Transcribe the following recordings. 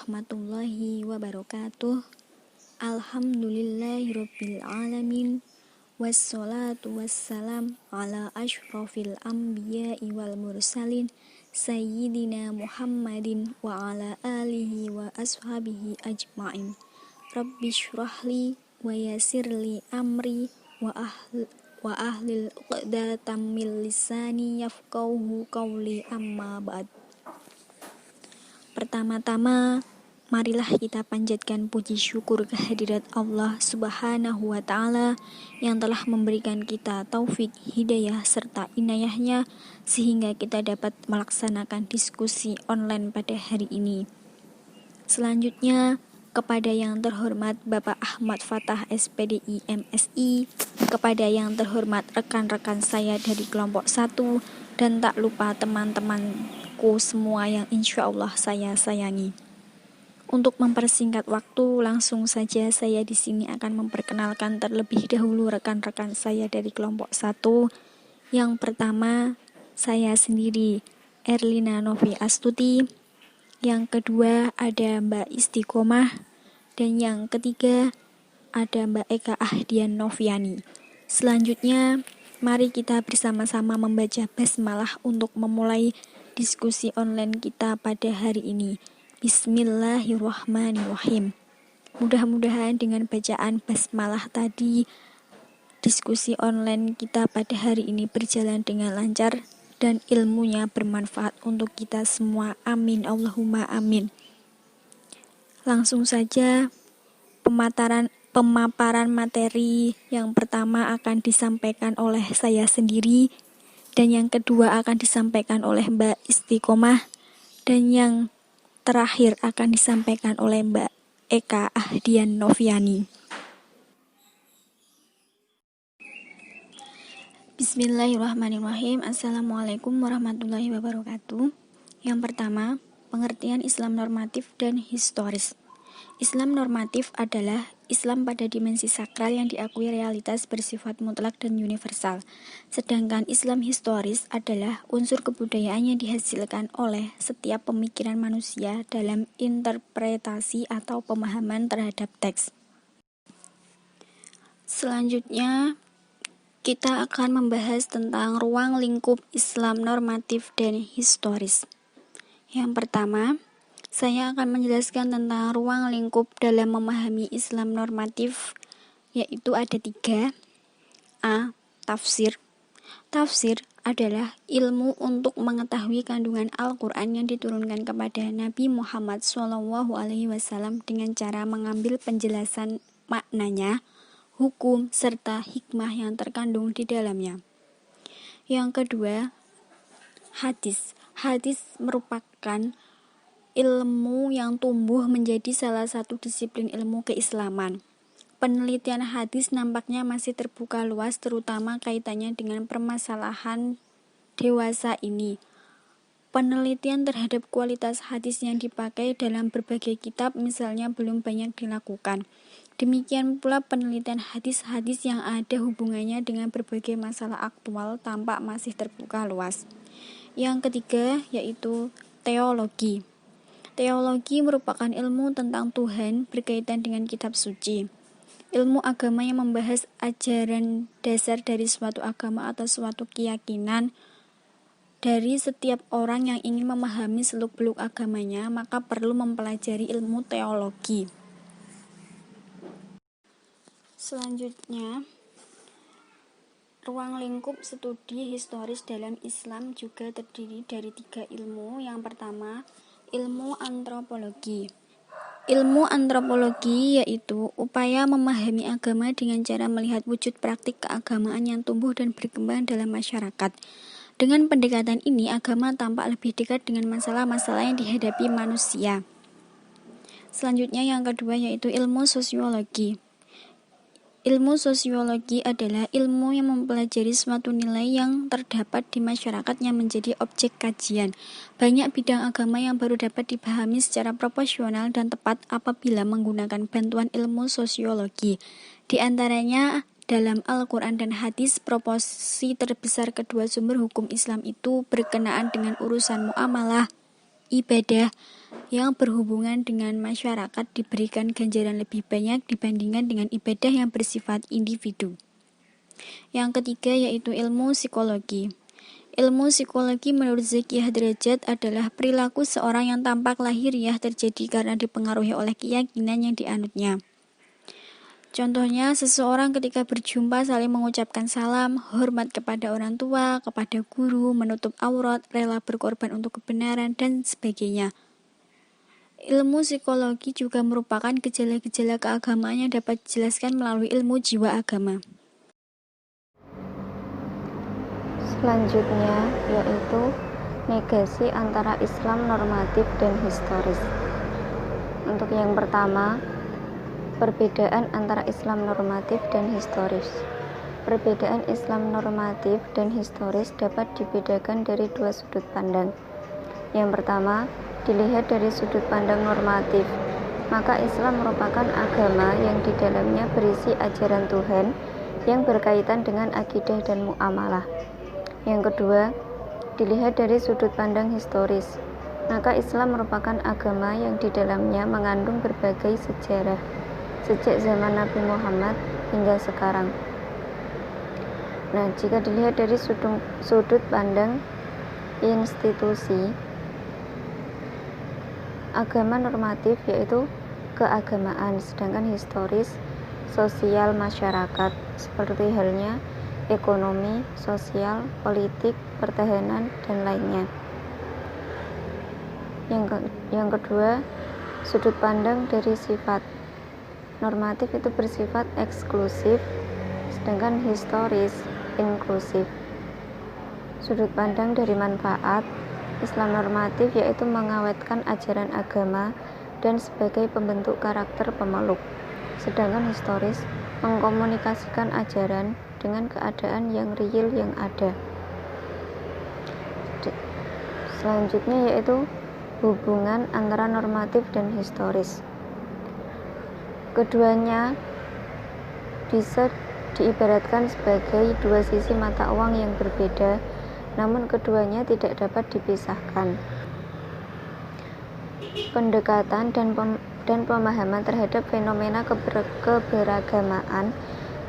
warahmatullahi wabarakatuh. Alhamdulillahirabbil alamin. Wassalatu wassalam ala asyrafil anbiya'i wal mursalin sayyidina Muhammadin wa ala alihi wa ashabihi ajma'in. Rabbi syrahli wa yassirli amri wa ahlil uqdatam min lisani yafqahu qawli, amma ba'd. Pertama-tama, marilah kita panjatkan puji syukur kehadirat Allah Subhanahu wa Ta'ala yang telah memberikan kita taufik, hidayah, serta inayahnya sehingga kita dapat melaksanakan diskusi online pada hari ini. Selanjutnya, kepada yang terhormat Bapak Ahmad Fathah SPDI MSI, kepada yang terhormat rekan-rekan saya dari kelompok 1, dan tak lupa teman-temanku semua yang insya Allah saya sayangi. Untuk mempersingkat waktu, langsung saja saya di sini akan memperkenalkan terlebih dahulu rekan-rekan saya dari kelompok 1. Yang pertama, saya sendiri, Erlina Novi Astuti. Yang kedua, ada Mbak Istiqomah. Dan yang ketiga, ada Mbak Eka Ahdian Noviani. Selanjutnya, mari kita bersama-sama membaca basmalah untuk memulai diskusi online kita pada hari ini. Bismillahirrahmanirrahim. Mudah-mudahan dengan bacaan basmalah tadi, diskusi online kita pada hari ini berjalan dengan lancar dan ilmunya bermanfaat untuk kita semua. Amin, Allahumma amin. Langsung saja, pemaparan materi yang pertama akan disampaikan oleh saya sendiri, dan yang kedua akan disampaikan oleh Mbak Istiqomah, dan yang terakhir akan disampaikan oleh Mbak Eka Ahdian Noviani. Bismillahirrahmanirrahim. Assalamualaikum warahmatullahi wabarakatuh. Yang pertama, pengertian Islam normatif dan historis. Islam normatif adalah Islam pada dimensi sakral yang diakui realitas bersifat mutlak dan universal. Sedangkan Islam historis adalah unsur kebudayaan yang dihasilkan oleh setiap pemikiran manusia dalam interpretasi atau pemahaman terhadap teks. Selanjutnya, kita akan membahas tentang ruang lingkup Islam normatif dan historis. Yang pertama, saya akan menjelaskan tentang ruang lingkup dalam memahami Islam normatif, yaitu ada 3. A. Tafsir. Tafsir adalah ilmu untuk mengetahui kandungan Al-Quran yang diturunkan kepada Nabi Muhammad SAW dengan cara mengambil penjelasan maknanya, hukum, serta hikmah yang terkandung di dalamnya. Yang kedua, hadis. Hadis merupakan ilmu yang tumbuh menjadi salah satu disiplin ilmu keislaman. Penelitian hadis nampaknya masih terbuka luas, terutama kaitannya dengan permasalahan dewasa ini. Penelitian terhadap kualitas hadis yang dipakai dalam berbagai kitab misalnya belum banyak dilakukan. Demikian pula penelitian hadis-hadis yang ada hubungannya dengan berbagai masalah aktual tampak masih terbuka luas. Yang ketiga, yaitu teologi. Teologi merupakan ilmu tentang Tuhan berkaitan dengan kitab suci. Ilmu agama yang membahas ajaran dasar dari suatu agama atau suatu keyakinan dari setiap orang yang ingin memahami seluk-beluk agamanya, maka perlu mempelajari ilmu teologi. Selanjutnya, ruang lingkup studi historis dalam Islam juga terdiri dari 3 ilmu. Yang pertama, ilmu antropologi. Ilmu antropologi yaitu upaya memahami agama dengan cara melihat wujud praktik keagamaan yang tumbuh dan berkembang dalam masyarakat. Dengan pendekatan ini, agama tampak lebih dekat dengan masalah-masalah yang dihadapi manusia. Selanjutnya yang kedua yaitu ilmu sosiologi. Ilmu sosiologi adalah ilmu yang mempelajari suatu nilai yang terdapat di masyarakat yang menjadi objek kajian. Banyak bidang agama yang baru dapat dipahami secara proporsional dan tepat apabila menggunakan bantuan ilmu sosiologi. Di antaranya, dalam Al-Quran dan hadis, proporsi terbesar kedua sumber hukum Islam itu berkenaan dengan urusan muamalah, ibadah yang berhubungan dengan masyarakat diberikan ganjaran lebih banyak dibandingkan dengan ibadah yang bersifat individu. Yang ketiga yaitu ilmu psikologi. Ilmu psikologi menurut Zakiyah Derajat adalah perilaku seorang yang tampak lahiriah terjadi karena dipengaruhi oleh keyakinan yang dianutnya. Contohnya, seseorang ketika berjumpa saling mengucapkan salam, hormat kepada orang tua, kepada guru, menutup aurat, rela berkorban untuk kebenaran, dan sebagainya. Ilmu psikologi juga merupakan gejala-gejala keagamaan yang dapat dijelaskan melalui ilmu jiwa agama. Selanjutnya yaitu negasi antara Islam normatif dan historis. Untuk yang pertama, perbedaan antara Islam normatif dan historis. Perbedaan Islam normatif dan historis dapat dibedakan dari dua sudut pandang. Yang pertama, dilihat dari sudut pandang normatif, maka Islam merupakan agama yang di dalamnya berisi ajaran Tuhan yang berkaitan dengan akidah dan muamalah. Yang kedua, dilihat dari sudut pandang historis, maka Islam merupakan agama yang di dalamnya mengandung berbagai sejarah sejak zaman Nabi Muhammad hingga sekarang. Nah, jika dilihat dari sudut pandang institusi, agama normatif yaitu keagamaan, sedangkan historis sosial masyarakat, seperti halnya ekonomi, sosial, politik, pertahanan, dan lainnya. Yang kedua, sudut pandang dari sifat. Normatif itu bersifat eksklusif, sedangkan historis inklusif. Sudut pandang dari manfaat, Islam normatif yaitu mengawetkan ajaran agama dan sebagai pembentuk karakter pemeluk, sedangkan historis mengkomunikasikan ajaran dengan keadaan yang real yang ada. Selanjutnya yaitu hubungan antara normatif dan historis. Keduanya bisa diibaratkan sebagai dua sisi mata uang yang berbeda, namun keduanya tidak dapat dipisahkan. Pendekatan dan pemahaman terhadap fenomena keberagamaan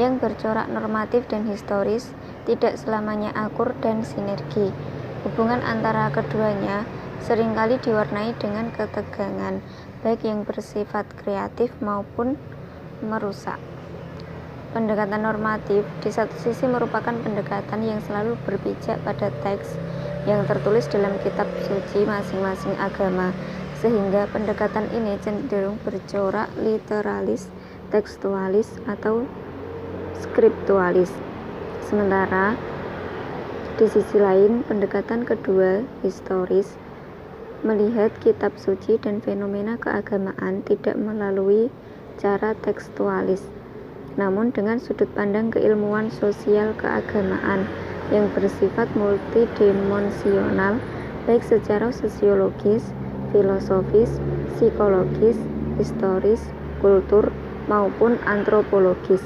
yang bercorak normatif dan historis tidak selamanya akur dan sinergi. Hubungan antara keduanya seringkali diwarnai dengan ketegangan, baik yang bersifat kreatif maupun merusak. Pendekatan normatif di satu sisi merupakan pendekatan yang selalu berpijak pada teks yang tertulis dalam kitab suci masing-masing agama, sehingga pendekatan ini cenderung bercorak literalis, tekstualis, atau skriptualis. Sementara di sisi lain, pendekatan kedua, historis, melihat kitab suci dan fenomena keagamaan tidak melalui cara tekstualis, namun dengan sudut pandang keilmuan sosial keagamaan yang bersifat multidimensional, baik secara sosiologis, filosofis, psikologis, historis, kultur, maupun antropologis.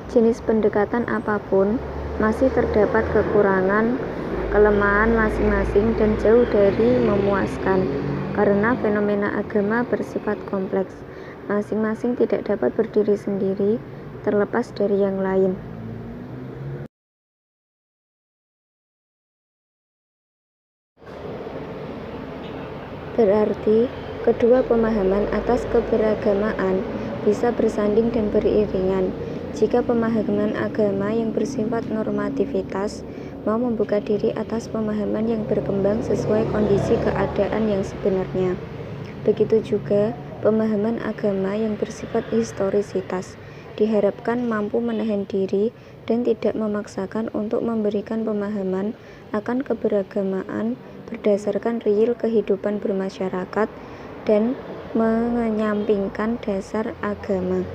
Jenis pendekatan apapun masih terdapat kekurangan, kelemahan masing-masing dan jauh dari memuaskan, karena fenomena agama bersifat kompleks. Masing-masing tidak dapat berdiri sendiri, terlepas dari yang lain. Berarti, kedua pemahaman atas keberagamaan bisa bersanding dan beriringan. Jika pemahaman agama yang bersifat normativitas mau membuka diri atas pemahaman yang berkembang sesuai kondisi keadaan yang sebenarnya, begitu juga pemahaman agama yang bersifat historisitas diharapkan mampu menahan diri dan tidak memaksakan untuk memberikan pemahaman akan keberagamaan berdasarkan real kehidupan bermasyarakat dan menyampingkan dasar agama.